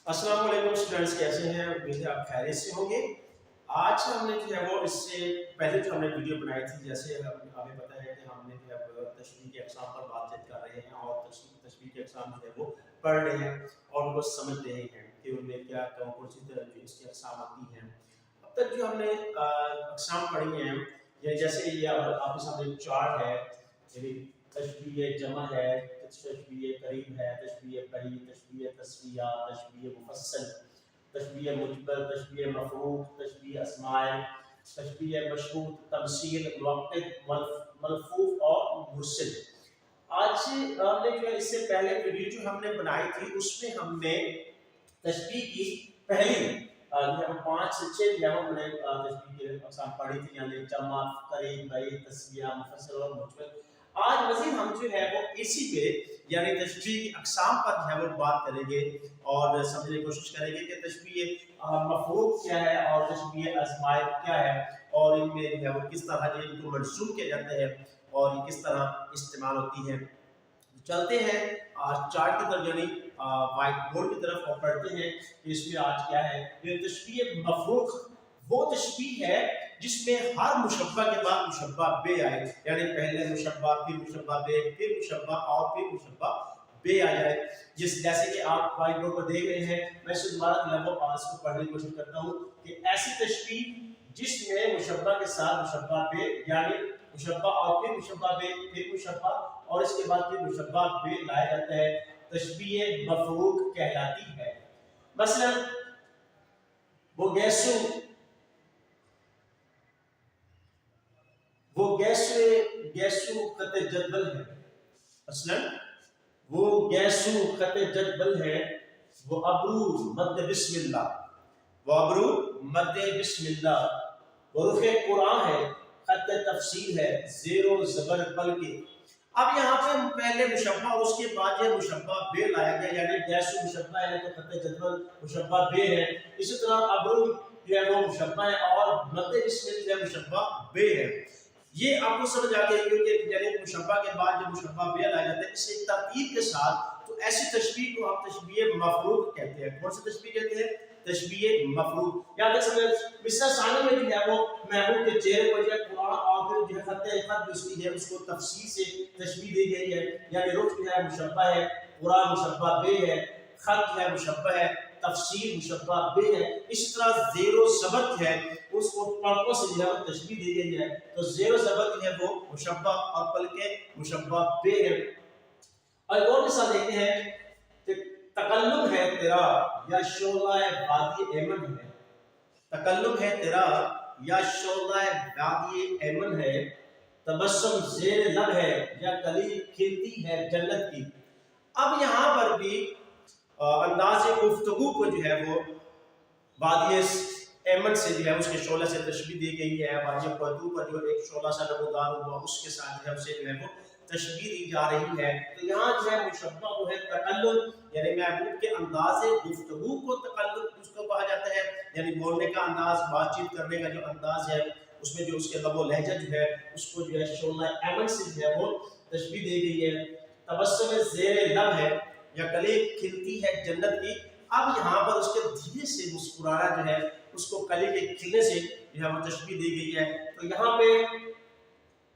अस्सलाम वालेकुम स्टूडेंट्स, कैसे हैं? उम्मीद है आप खैरियत से होंगे। आज हमने जो है वो इससे पहले जो हमने वीडियो बनाई थी, जैसे हमें पता है कि हमने जो है तशबीह के अक़साम पर बातचीत कर रहे हैं और तशबीह के अक़साम जो है वो पढ़ रहे हैं और उनको समझ रहे हैं कि उनमें क्या कौन सी तरह जो इसकी अक़साम आती हैं। अब तक जो हमने अक़साम पढ़ी हैं, या जैसे ये आपके सामने चार्ट है, यानी तशबीह जमा है, तशबीह करीब है, तशबीह बरी, तशबीह तस्विया, तशबीह मुफस्सल, तशबीह मुजबर, तशबीह मफरूक, तशबीह अस्माए, तशबीह मशहूद, तमसील, मुवक्किद, मलफूफ और मुरसिल। आज हमने जो है इससे पहले वीडियो जो हमने बनाई थी उसमें हमने तशबीह की पहली हम 5 से 6 जो हमने तशबीह के अक़साम पढ़ी थी, यानी जमा, करीब, बरी, तस्विया, मुफस्सल और मुजबर। आज मज़ीद हम जो है वो इसी पे यानी तशबीह की अक़साम पर जो है वो बात करेंगे और समझने की कोशिश करेंगे कि तशबीह मफ़रूक़ क्या है और तशबीह आज़माइश क्या है और इनमें जो है वो किस तरह इनको मंसूब किए जाते हैं और ये किस तरह इस्तेमाल होती है। चलते हैं चार्ट की तरफ, यानी व्हाइट बोर्ड की तरफ, और पढ़ते हैं कि इसमें आज क्या है। ये तशबीह मफ़रूक़ वो तशबीह है जिसमें हर मुशब्बा के बाद मुशब्बा बे आए, यानी पहले मुशब्बा, फिर मुशब्बा बे, फिर मुशब्बा और फिर मुशब्बा बे आ जाए। जैसे कि आप व्हाइट बोर्ड पर देख रहे हैं, मैं इसे दोबारा इसको पढ़ने की कोशिश करता हूँ कि ऐसी तशबीह जिसमें मुशब्बा के साथ मुशब्बा बे, यानी मुशब्बा और फिर मुशब्बा बे, फिर मुशब्बा और इसके बाद फिर मुशब्बा बे लाया जाता है, तशबीह मफ़रूक़ कहलाती है। मसलन वो गैसु खत जदवल है, मसलन वो गैसु खत जदवल है, वो अबरू मद बिस्मिल्लाह, वो अबरू मद बिस्मिल्लाह, वो रुफ़े कुरान है, खत तफसील है, ज़ेरो ज़बर बल के। अब यहाँ पे पहले मुशब्बा और उसके बाद ये मुशब्बा बे लाया गया, यानी गैसु मुशब्बा है तो खत जदवल मुशब्बा बे है। इसी तरह अबरू जो है वो मुशब्बा है और मद बिस्मिल्लाह मुशब्बा बे है। ये आपको समझ आ गई कि यानी मुशब्बा के बाद जब मुशब्बा बे लाया जाता है इस तरतीब के साथ, तो ऐसी तशबीह को हम तशबीह मफ़रूक़ कहते हैं। कौन सी तशबीह कहते हैं? तशबीह मफ़रूक़। या जैसे मिस्र सानी में जो है वो महबूब के चेहरे को जो है कुरान और फिर जो है खत उसकी है उसको तफसील से तशबीह दी गई है, यानी रुख जो है मुशब्बा है, कुरान मुशब्बा बे है, खत जो है मुशब्बा है, तफसील मुशब्बा बे है। इस तरह ज़ेरो ज़बर है उसको पलकों से जो है वो तशबीह दी गई है, तो ज़ेरो ज़बर जो है वो मुशब्बा और पलके मुशब्बा बे है। और मिसाल देखते हैं कि तकल्लुम है तेरा या शोला वादी एमन है, तकल्लुम है तेरा या शोला वादी एमन है, तबस्सुम ज़ेर लब है या कली खिलती है जन्नत की। अब यहाँ पर भी अंदाज़े गुफ्तगू को जो है वो वादी एमन से जो है उसके शोला से तशबीह दी गई है। वादी बदू पर जो एक शोला सा नमूदार हुआ उसके साथ जो है उसे जो है वो तशबीह दी जा रही है। तो यहाँ जो है मुशब्बा वो है तकल्लुम, यानी महबूब के अंदाज़े गुफ्तगू को तकल्लुम उसको कहा जाता है, यानी बोलने का अंदाज, बातचीत करने का जो अंदाज है उसमें जो उसके लबो लहजा जो है उसको जो है शोला एमन से जो है वो तशबीह दी गई है। तबस्सुम ज़ेर लब है या कली खिलती है जन्नत की। अब यहाँ पर उसके धीरे से मुस्कुराना जो है उसको कली के खिलने से जो है वो तशबीह दी गई है। तो यहाँ पे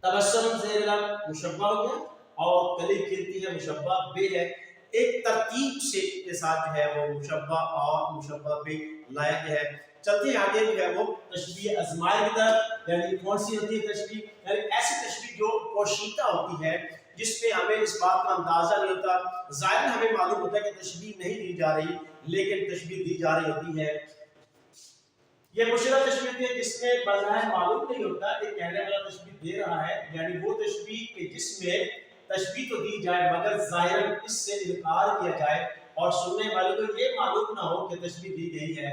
तबस्सुम ज़ेर लब मुशब्बा हो गया और कली खिलती है मुशब्बा बे है। एक तरतीब से के साथ जो है वो मुशब्बा और मुशब्बा बे लाया गया है। चलते आगे जो है वो तशबीह आज़माइश की तरफ, यानी कौन सी होती है तशबीह, यानी ऐसी तशबीह जो पोशीदा होती है जिसमें हमें इस बात का अंदाजा नहीं होता। ज़ाहिर हमें मालूम होता है कि तशबीह नहीं दी जा रही, लेकिन तशबीह दी जा रही होती है। ये मुशर्रफ तशबीह है जिसमें बज़ाहिर मालूम नहीं होता कि कहने वाला तशबीह दे रहा है, यानी वो तशबीह के जिसमें तशबीह तो दी जाए मगर ज़ाहिरन इससे इनकार किया जाए और सुनने वाले को ये मालूम ना हो कि तशबीह दी गई है।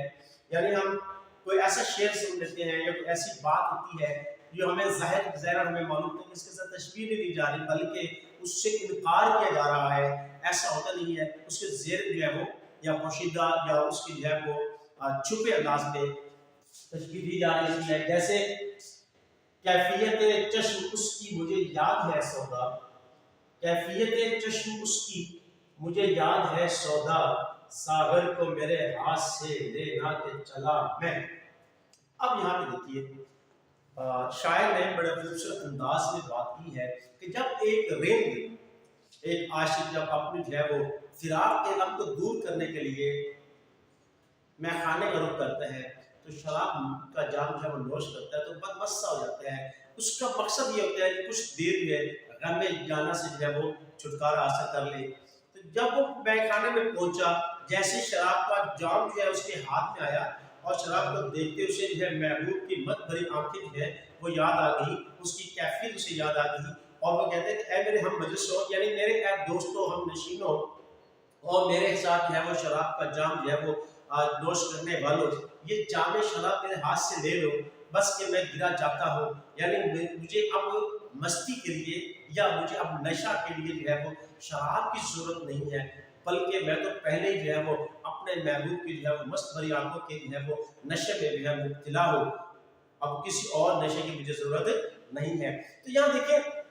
यानी हम कोई ऐसा शेर सुन लेते हैं या कोई ऐसी बात होती है जो हमें ज़ाहिर हमें मालूम नहीं इसके साथ तशबीह नहीं दी जा रही बल्कि उससे इनकार किया जा रहा है, ऐसा होता नहीं है। उसके ज़ेर जो है वो या पोशीदा या उसकी जो है वो छुपे अंदाज में तशबीह दी जा रही है। जैसे कैफियत चश्म उसकी मुझे याद है सौदा, कैफियत चश्म उसकी مجھے یاد ہے سودا ساغر کو میرے ہاتھ سے لینا کے چلا میں۔ اب یہاں پہ دیکھیے شاعر نے بڑے خوبصورت انداز میں بات کی ہے کہ جب ایک رند، ایک عاشق جب اپنی جو ہے وہ فراق کے غم کو دور کرنے کے لیے میخانے کا رخ کرتا ہے تو شراب کا جام جب وہ نوش کرتا ہے تو بدمستہ ہو جاتا ہے۔ اس کا مقصد یہ ہوتا ہے کہ کچھ دیر جو ہے غم میں جانا سے جو ہے وہ چھٹکارا حاصل کر لے۔ تو جب وہ میخانے میں پہنچا، جیسے شراب کا جام جو ہے اس کے ہاتھ میں آیا اور شراب کو دیکھتے اسے جو ہے محبوب کی مت بھری آنکھیں جو ہے وہ یاد آ گئی، اس کی کیفیت اسے یاد آ گئی اور وہ کہتے ہیں کہ اے میرے ہم مجلسوں، یعنی میرے اے دوستوں، ہم نشینوں اور میرے ساتھ جو ہے وہ شراب کا جام جو ہے وہ نوش کرنے والوں، یہ جام شراب میرے ہاتھ سے لے لو بس کہ میں گرا جاتا ہوں، یعنی مجھے اب مستی کے لیے یا مجھے اب نشہ کے لیے جو ہے وہ شراب کی ضرورت نہیں ہے، بلکہ میں تو پہلے جو ہے وہ اپنے محبوب کی جو ہے وہ مست بھری آنکھوں کے جو ہے وہ نشے میں جو ہے مبتلا ہو، اب کسی اور نشے کی مجھے ضرورت نہیں ہے۔ تو یہاں دیکھیں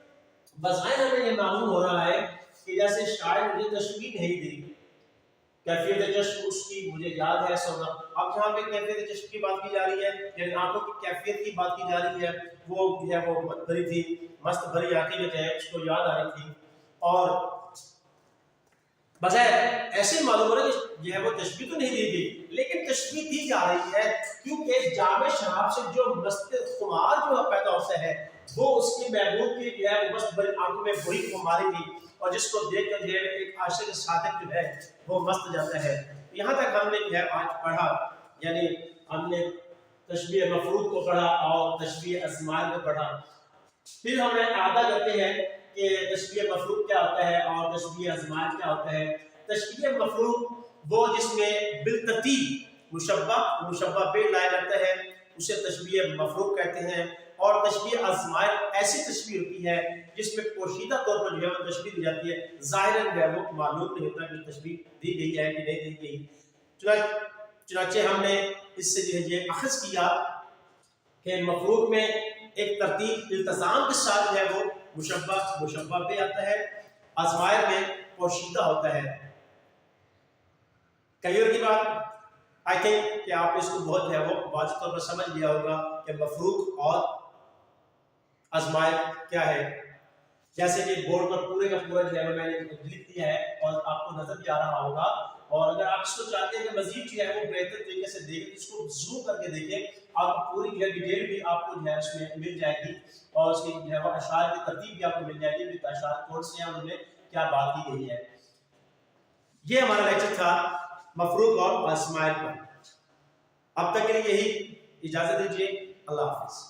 بظاہر ہمیں یہ معلوم ہو رہا ہے کہ جیسے شاعر مجھے تشبیہ نہیں دی، کیفیت چشم اس کی مجھے یاد ہے سونا، اب یہاں پہ کیفیت چشم کی بات کی جا رہی ہے، یعنی آنکھوں کی کیفیت کی بات کی جا رہی ہے، وہ جو ہے وہ مت بھری تھی، مست بھری آنکھیں جو ہے اس کو یاد آ رہی تھی، اور بظاہر ایسے معلوم ہو رہا ہے کہ جو ہے وہ تشبیہ تو نہیں دی گئی، لیکن تشبیہ دی جا رہی ہے کیونکہ جام شراب سے جو مست خمار جو پیدا ہوتا ہے وہ اس کی محبوب کی جو ہے وہ مست بھری آنکھوں میں وہی خماری تھی، اور جس کو دیکھ کر جو ہے ایک عاشق صادق جو ہے وہ مست جاتا ہے۔ یہاں تک ہم نے جو ہے آج پڑھا، یعنی ہم نے تشبیہ مفروض کو پڑھا اور تشبیہ ازمائل کو پڑھا، پھر ہم اعادہ کرتے ہیں کہ تشبیہ مفروض کیا ہوتا ہے اور تشبیہ ازمائل کیا ہوتا ہے۔ تشبیہ مفروض وہ جس میں بالترتیب مشبہ بے لایا جاتا ہے اسے تشبیہ مفروض کہتے ہیں، اور تشبیہ ازمائل ایسی تشبیہ ہوتی ہے جس میں پوشیدہ طور پر جو ہے وہ تشبیہ دی جاتی ہے، ظاہراً جو ہے وہ معلوم نہیں ہوتا کہ تشبیہ دی گئی ہے کہ نہیں دی گئی۔ چنانچہ ہم نے اس سے جو ہے یہ اخذ کیا کہ مفروض میں ایک ترتیب التزام کے ساتھ جو ہے وہ مشبہ پہ آتا ہے، ازمائل میں پوشیدہ ہوتا ہے۔ کلیئر کی بات؟ آئی تھنک کہ آپ اس کو بہت جو ہے وہ واضح طور پر سمجھ لیا ہوگا کہ مفروض اور ازمائل کیا ہے۔ جیسے کہ بورڈ پر پورے کا پورا جو ہے میں نے لکھ دیا ہے اور آپ کو نظر بھی آ رہا ہوگا، اور اگر آپ اس کو چاہتے ہیں کہ مزید جو ہے وہ بہتر طریقے سے دیکھیں اس کو زوم کر کے دیکھیں، آپ پوری جو ہے ڈیٹیل بھی آپ کو جو ہے اس میں مل جائے گی، اور اس کی جو ہے وہ اشعار کی ترتیب بھی آپ کو مل جائے گی کہ اشعار کون سے ہیں اور ان میں کیا بات کی گئی ہے۔ یہ ہمارا لیکچر تھا مفروض اور ازمائل پر۔ اب تک کے لیے یہی اجازت دیجیے، اللہ حافظ۔